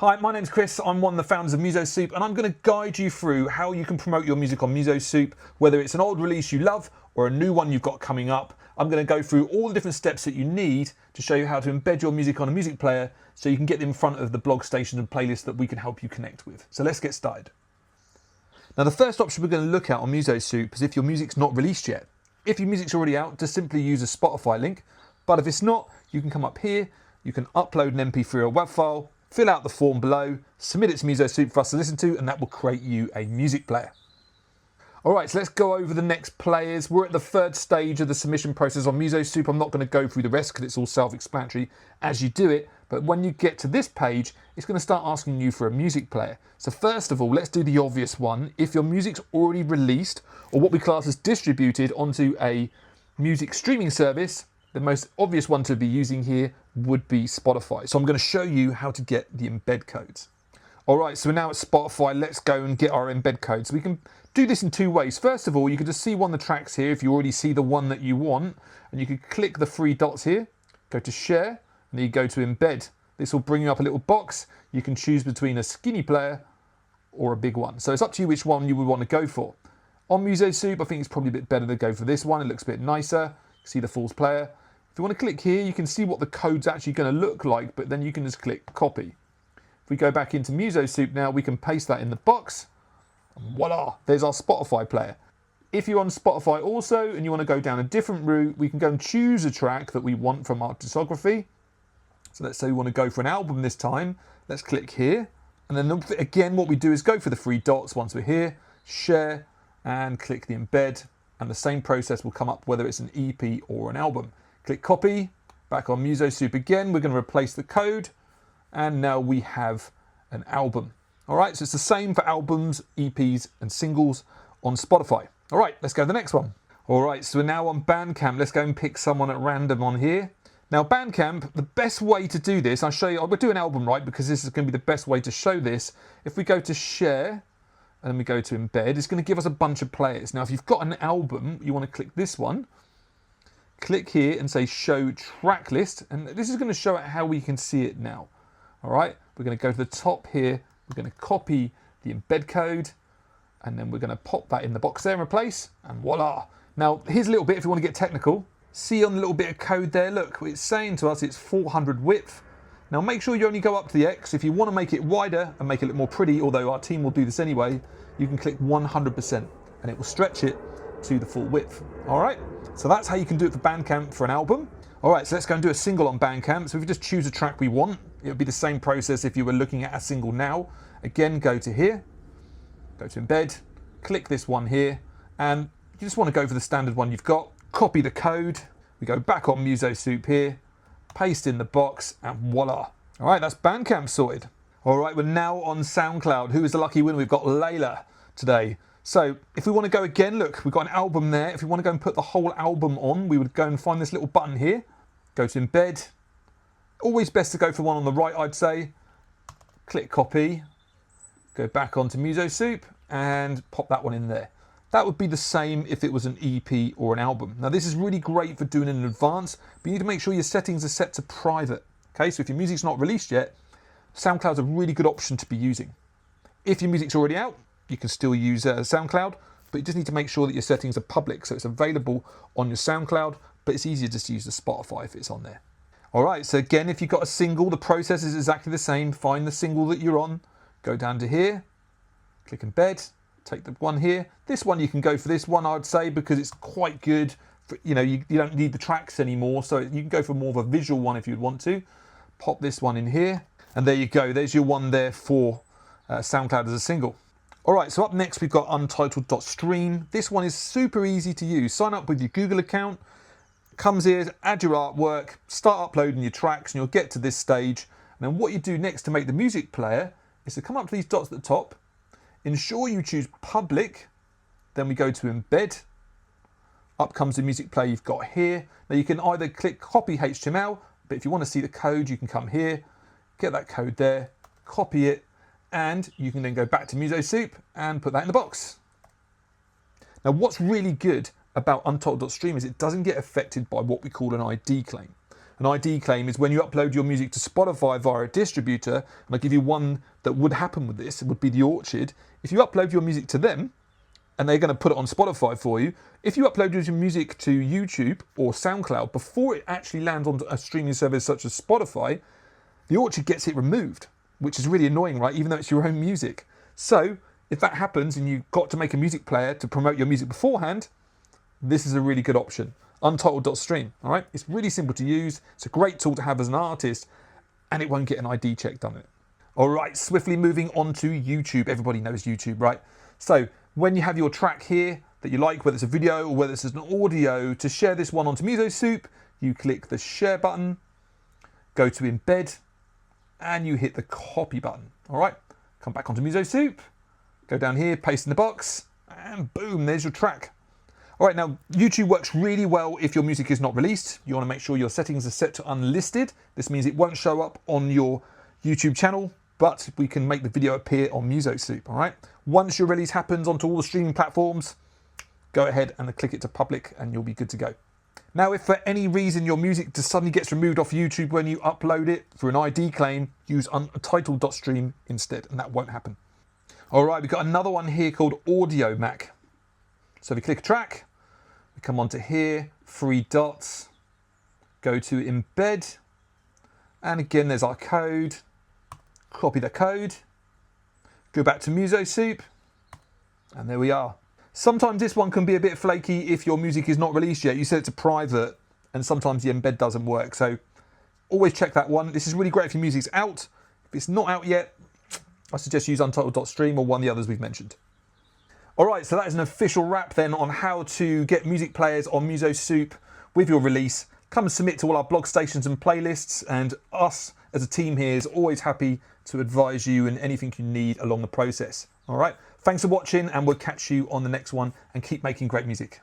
Hi, my name's Chris. I'm one of the founders of Musosoup, and I'm going to guide you through how you can promote your music on Musosoup, whether it's an old release you love or a new one you've got coming up. I'm going to go through all the different steps that you need to show you how to embed your music on a music player so you can get them in front of the blog stations and playlists that we can help you connect with. So let's get started. Now, the first option we're going to look at on Musosoup is if your music's not released yet. If your music's already out, just simply use a Spotify link. But if it's not, you can come up here, you can upload an MP3 or a WAV file, fill out the form below, submit it to Musosoup for us to listen to, and that will create you a music player. All right, so let's go over the next players. We're at the third stage of the submission process on Musosoup. I'm not going to go through the rest because it's all self-explanatory as you do it. But when you get to this page, it's going to start asking you for a music player. So first of all, let's do the obvious one. If your music's already released, or what we class as distributed onto a music streaming service, the most obvious one to be using here would be Spotify. So I'm going to show you how to get the embed codes. All right, so we're now at Spotify. Let's go and get our embed codes. We can do this in two ways. First of all, you can just see one of the tracks here if you already see the one that you want, and you can click the three dots here, go to share, and then you go to embed. This will bring you up a little box. You can choose between a skinny player or a big one. So it's up to you which one you would want to go for. On Musosoup, I think it's probably a bit better to go for this one. It looks a bit nicer. See the Falls player. If you want to click here, you can see what the code's actually going to look like, but then you can just click copy. If we go back into Musosoup now, we can paste that in the box. And voila, there's our Spotify player. If you're on Spotify also and you want to go down a different route, we can go and choose a track that we want from our discography. So let's say we want to go for an album this time. Let's click here. And then again, what we do is go for the three dots once we're here, share, and click the embed. And the same process will come up whether it's an EP or an album. Click copy, back on Musosoup again. We're going to replace the code. And now we have an album. All right, so it's the same for albums, EPs, and singles on Spotify. All right, let's go to the next one. All right, so we're now on Bandcamp. Let's go and pick someone at random on here. Now, Bandcamp, the best way to do this, I'll show you, we'll do an album, right, because this is going to be the best way to show this. If we go to share, and then we go to embed, it's going to give us a bunch of players. Now, if you've got an album, you want to click this one. Click here and say show track list, and this is going to show it how we can see it now. All right, we're going to go to the top here. We're going to copy the embed code, and then we're going to pop that in the box there and replace, and voila. Now, here's a little bit if you want to get technical. See on the little bit of code there, look, it's saying to us it's 400 width. Now, make sure you only go up to the X. If you want to make it wider and make it look more pretty, although our team will do this anyway, you can click 100%, and it will stretch it to the full width. All right, so that's how you can do it for Bandcamp for an album. All right, so let's go and do a single on Bandcamp. So if we just choose a track we want, it would be the same process if you were looking at a single now. Again, go to here, go to embed, click this one here, and you just want to go for the standard one you've got. Copy the code. We go back on Musosoup here, paste in the box, and voila. All right, that's Bandcamp sorted. All right, we're now on SoundCloud. Who is the lucky winner? We've got Layla today. So if we want to go again, look, we've got an album there. If we want to go and put the whole album on, we would go and find this little button here. Go to embed. Always best to go for one on the right, I'd say. Click copy. Go back onto Musosoup and pop that one in there. That would be the same if it was an EP or an album. Now, this is really great for doing it in advance, but you need to make sure your settings are set to private. Okay, so if your music's not released yet, SoundCloud's a really good option to be using. If your music's already out, you can still use SoundCloud, but you just need to make sure that your settings are public, so it's available on your SoundCloud, but it's easier just to use the Spotify if it's on there. All right, so again, if you've got a single, the process is exactly the same. Find the single that you're on, go down to here, click embed, take the one here. This one, you can go for this one, I'd say, because it's quite good. For, you don't need the tracks anymore, so you can go for more of a visual one if you'd want to. Pop this one in here, and there you go. There's your one there for SoundCloud as a single. All right, so up next, we've got Untitled.stream. This one is super easy to use. Sign up with your Google account, comes here, add your artwork, start uploading your tracks, and you'll get to this stage. And then what you do next to make the music player is to come up to these dots at the top, ensure you choose public, then we go to embed. Up comes the music player you've got here. Now you can either click copy HTML, but if you want to see the code, you can come here, get that code there, copy it, and you can then go back to Musosoup and put that in the box. Now, what's really good about Untitled.stream is it doesn't get affected by what we call an ID claim. An ID claim is when you upload your music to Spotify via a distributor, and I'll give you one that would happen with this, it would be the Orchard. If you upload your music to them, and they're going to put it on Spotify for you, if you upload your music to YouTube or SoundCloud before it actually lands on a streaming service such as Spotify, the Orchard gets it removed, which is really annoying, right? Even though it's your own music. So if that happens and you've got to make a music player to promote your music beforehand, this is a really good option. Untitled.stream, all right? It's really simple to use. It's a great tool to have as an artist, and it won't get an ID check done it. All right, swiftly moving on to YouTube. Everybody knows YouTube, right? So when you have your track here that you like, whether it's a video or whether it's an audio, to share this one onto Musosoup, you click the share button, go to embed, and you hit the copy button. All right, come back onto Musosoup, go down here, paste in the box, and boom, there's your track. All right, now YouTube works really well if your music is not released. You want to make sure your settings are set to unlisted. This means it won't show up on your YouTube channel, but we can make the video appear on Musosoup, all right? Once your release happens onto all the streaming platforms, go ahead and click it to public and you'll be good to go. Now, if for any reason your music just suddenly gets removed off YouTube when you upload it for an ID claim, use Untitled.stream instead, and that won't happen. All right, we've got another one here called Audiomack. So if you click a track, we come onto here, 3 dots, go to embed, and again, there's our code. Copy the code, go back to Musosoup, and there we are. Sometimes this one can be a bit flaky if your music is not released yet. You set it to private, and sometimes the embed doesn't work. So always check that one. This is really great if your music's out. If it's not out yet, I suggest use Untitled.stream or one of the others we've mentioned. All right, so that is an official wrap then on how to get music players on Musosoup with your release. Come and submit to all our blog stations and playlists, and us as a team here is always happy to advise you in anything you need along the process. All right, thanks for watching, and we'll catch you on the next one, and keep making great music.